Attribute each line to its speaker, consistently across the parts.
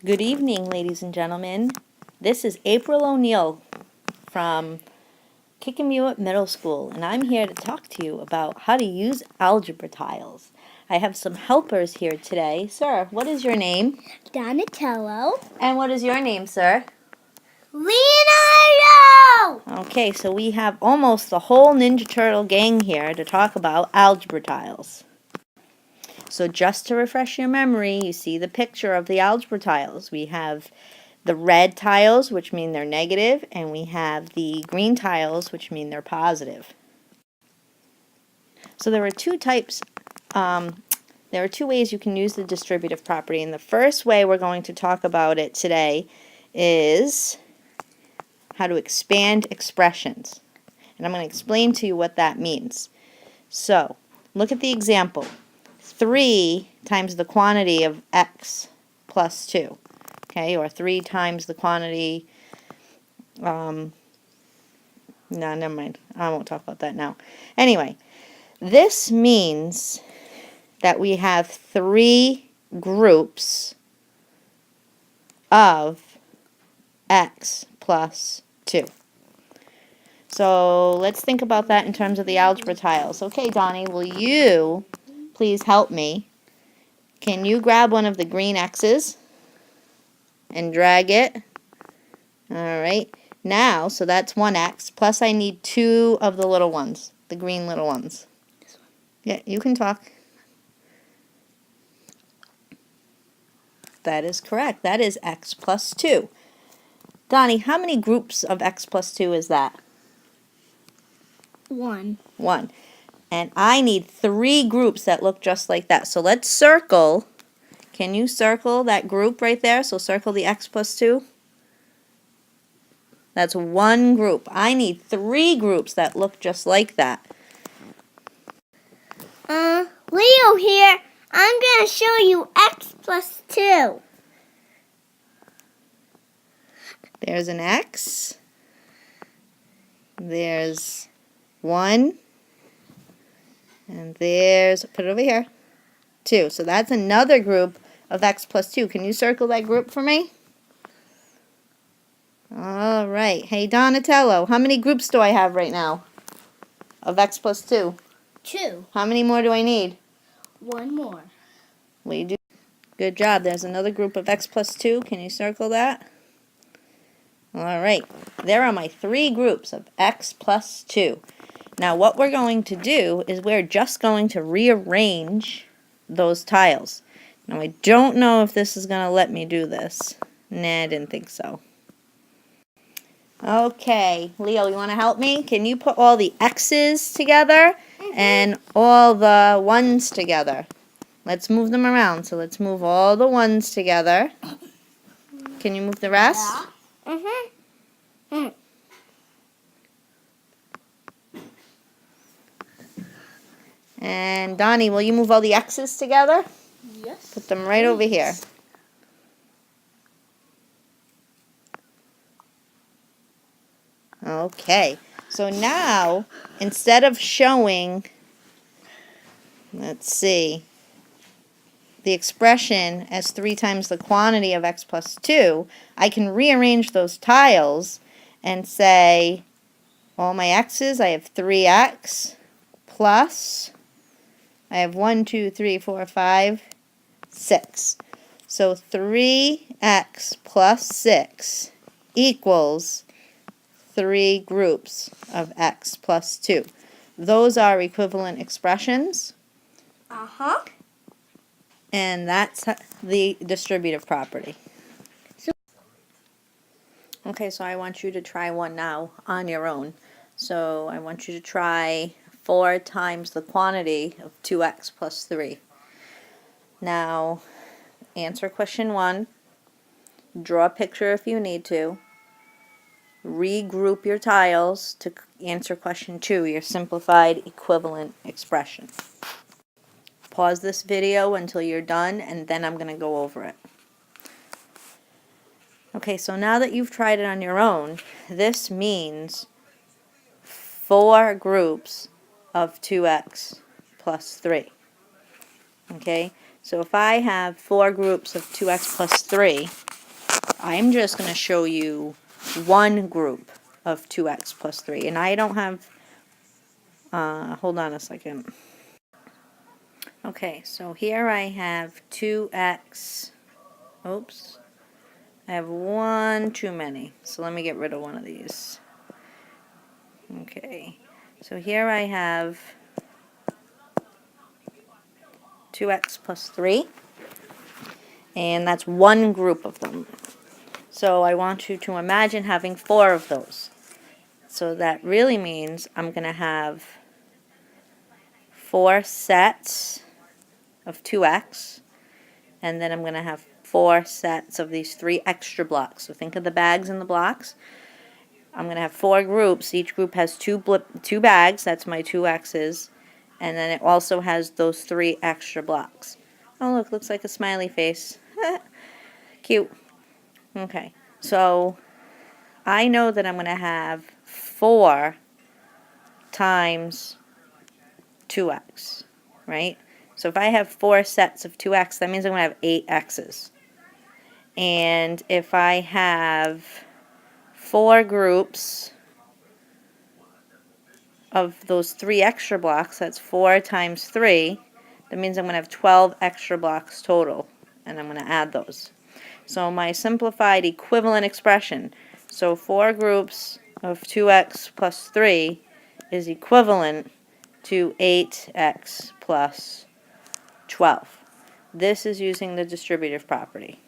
Speaker 1: Good evening, ladies and gentlemen. This is April O'Neill from Kickamuit Middle School, and I'm here to talk to you about how to use algebra tiles. I have some helpers here today. Sir, what is your name?
Speaker 2: Donatello.
Speaker 1: And what is your name, sir?
Speaker 2: Leonardo!
Speaker 1: Okay, so we have almost the whole Ninja Turtle gang here to talk about algebra tiles. So just to refresh your memory, you see the picture of the algebra tiles. We have the red tiles, which mean they're negative, and we have the green tiles, which mean they're positive. So there are two types, there are two ways you can use the distributive property, and the first way we're going to talk about it today is how to expand expressions. And I'm going to explain to you what that means. So, look at the example. 3 times the quantity of x plus 2. Okay, or 3 times the quantity, no, never mind. I won't talk about that now. Anyway, this means that we have 3 groups of x plus 2. So let's think about that in terms of the algebra tiles. Okay, Donnie, will you please help me? Can you grab one of the green x's and drag it? Alright, now, so that's 1x, plus I need 2 of the little ones, the green little ones. Yeah, you can talk. That is correct. That is x plus 2. Donnie, how many groups of x plus 2 is that?
Speaker 2: 1.
Speaker 1: 1. And I need 3 groups that look just like that. So let's circle. Can you circle that group right there? So circle the x plus 2. That's 1 group. I need 3 groups that look just like that.
Speaker 2: Leo here. I'm going to show you x plus 2.
Speaker 1: There's an x. There's 1. And there's, put it over here, 2. So that's another group of x plus 2. Can you circle that group for me? All right. Hey, Donatello, how many groups do I have right now of x plus 2?
Speaker 2: 2.
Speaker 1: How many more do I need?
Speaker 2: 1 more.
Speaker 1: Will you do? Good job. There's another group of x plus 2. Can you circle that? All right. There are my 3 groups of x plus 2. Now what we're going to do is we're just going to rearrange those tiles. Now I don't know if this is going to let me do this. Nah, I didn't think so. Okay, Leo, you want to help me? Can you put all the x's together and all the 1's together? Let's move them around. So let's move all the 1's together. Can you move the rest?
Speaker 2: Yeah.
Speaker 1: And Donnie, will you move all the x's together?
Speaker 2: Yes.
Speaker 1: Put them right over here. Okay, so now, instead of showing, let's see, the expression as 3 times the quantity of x plus 2, I can rearrange those tiles and say, all my x's, I have 3x, plus, I have 1, 2, 3, 4, 5, 6. So 3x plus 6 equals 3 groups of x plus 2. Those are equivalent expressions.
Speaker 2: Uh-huh.
Speaker 1: And that's the distributive property. Okay, so I want you to try one now on your own. So I want you to try 4 times the quantity of 2x plus 3. Now, answer question 1. Draw a picture if you need to. Regroup your tiles to answer question 2, your simplified equivalent expression. Pause this video until you're done, and then I'm going to go over it. Okay, so now that you've tried it on your own, this means 4 groups of 2x plus 3. Okay, so if I have 4 groups of 2x plus 3, I'm just going to show you one group of 2x plus 3. And I don't have, hold on a second. Okay, so here I have 2x. Oops. I have one too many. So let me get rid of one of these. Okay. So here I have 2x plus 3. And that's one group of them. So I want you to imagine having 4 of those. So that really means I'm going to have 4 sets of 2x, and then I'm going to have 4 sets of these 3 extra blocks. So think of the bags and the blocks. I'm going to have 4 groups. Each group has 2 bags. That's my 2x's. And then it also has those 3 extra blocks. Oh, look, looks like a smiley face. Cute. Okay, so I know that I'm going to have 4 times 2x, right? So if I have 4 sets of 2x, that means I'm going to have 8 x's. And if I have 4 groups of those 3 extra blocks, that's 4 times 3, that means I'm going to have 12 extra blocks total, and I'm going to add those. So my simplified equivalent expression, so 4 groups of 2x plus 3 is equivalent to 8x plus 12. This is using the distributive property.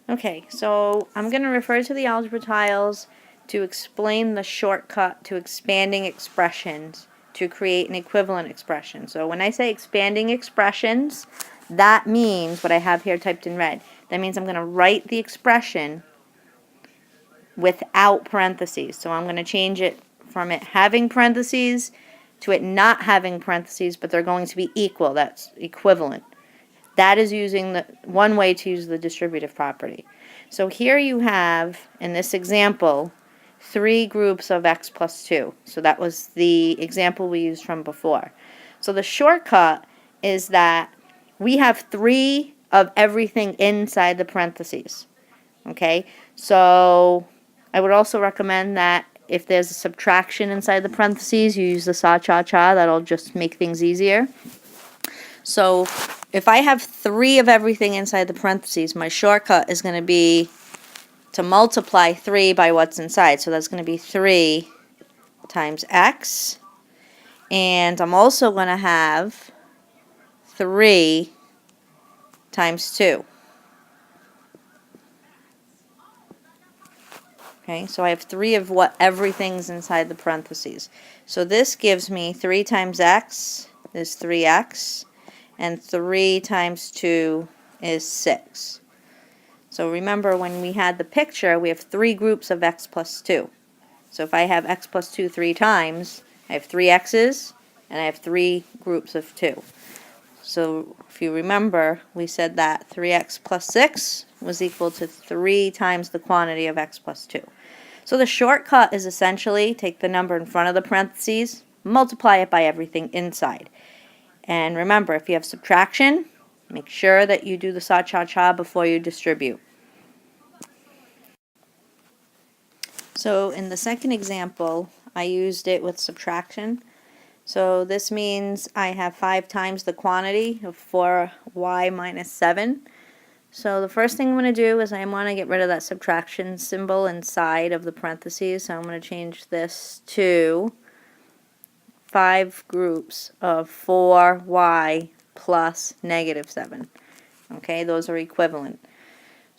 Speaker 1: Okay, so I'm going to refer to the algebra tiles to explain the shortcut to expanding expressions to create an equivalent expression. So when I say expanding expressions, that means what I have here typed in red. That means I'm going to write the expression without parentheses. So I'm going to change it from it having parentheses to it not having parentheses, but they're going to be equal. That's equivalent. That is using the one way to use the distributive property. So here you have, in this example, 3 groups of x plus 2. So that was the example we used from before. So the shortcut is that we have 3 of everything inside the parentheses. Okay, so I would also recommend that if there's a subtraction inside the parentheses, you use the sa-cha-cha. That'll just make things easier. So if I have 3 of everything inside the parentheses, my shortcut is going to be to multiply 3 by what's inside. So that's going to be 3 times x. And I'm also going to have 3 times 2. Okay, so I have 3 of what everything's inside the parentheses. So this gives me 3 times x is 3x, and 3 times 2 is 6. So remember when we had the picture, we have 3 groups of x plus 2. So if I have x plus 2 3 times, I have 3 x's, and I have 3 groups of 2. So if you remember, we said that 3x plus 6 was equal to 3 times the quantity of x plus 2. So the shortcut is essentially take the number in front of the parentheses, multiply it by everything inside. And remember, if you have subtraction, make sure that you do the sa-cha-cha before you distribute. So in the second example, I used it with subtraction. So this means I have 5 times the quantity of 4y minus 7. So the first thing I'm going to do is I want to get rid of that subtraction symbol inside of the parentheses. So I'm going to change this to 5 groups of 4y plus negative 7. Okay, those are equivalent.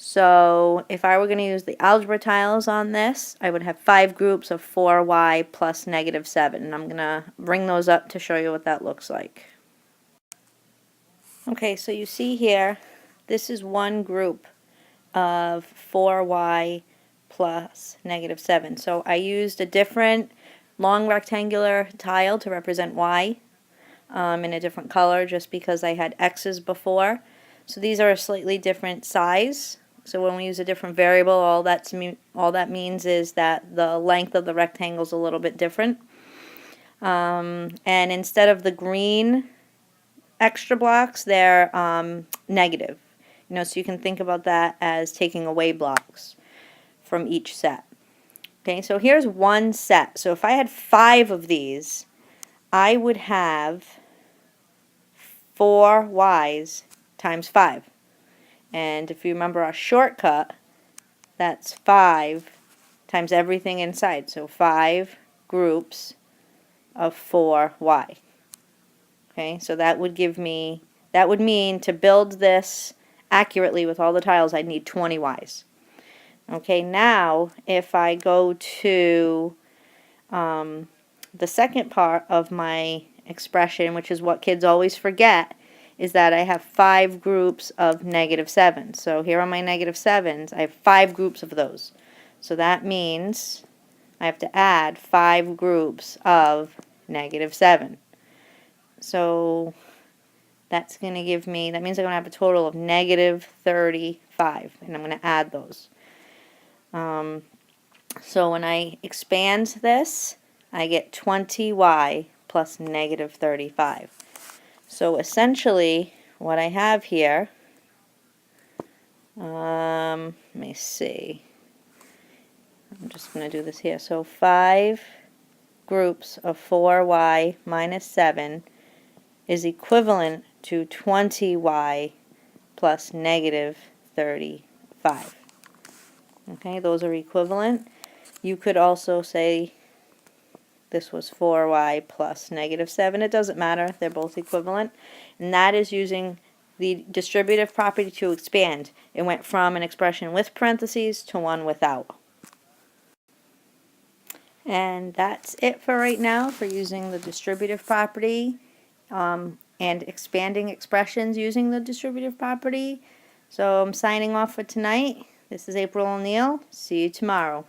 Speaker 1: So if I were going to use the algebra tiles on this, I would have 5 groups of 4y plus negative 7. And I'm going to bring those up to show you what that looks like. Okay, so you see here, this is one group of 4y plus negative 7. So I used a different long rectangular tile to represent y in a different color just because I had x's before. So these are a slightly different size. So when we use a different variable, all that means is that the length of the rectangle is a little bit different. And instead of the green extra blocks, they're negative. So you can think about that as taking away blocks from each set. Okay, so here's one set. So if I had 5 of these, I would have 4 y's times 5. And if you remember our shortcut, that's 5 times everything inside. So 5 groups of 4y. Okay, so that would mean to build this accurately with all the tiles, I'd need 20 y's. Okay, now if I go to the second part of my expression, which is what kids always forget, is that I have 5 groups of -7. So here on my -7s, I have 5 groups of those. So that means I have to add 5 groups of -7. So that's going to give me, that means I'm going to have a total of -35, and I'm going to add those. So when I expand this, I get 20y plus -35. So essentially, what I have here, let me see. I'm just going to do this here. So 5 groups of 4y minus 7 is equivalent to 20y plus -35. Okay, those are equivalent. You could also say this was 4y plus -7. It doesn't matter. They're both equivalent. And that is using the distributive property to expand. It went from an expression with parentheses to one without. And that's it for right now for using the distributive property and expanding expressions using the distributive property. So I'm signing off for tonight. This is April O'Neil. See you tomorrow.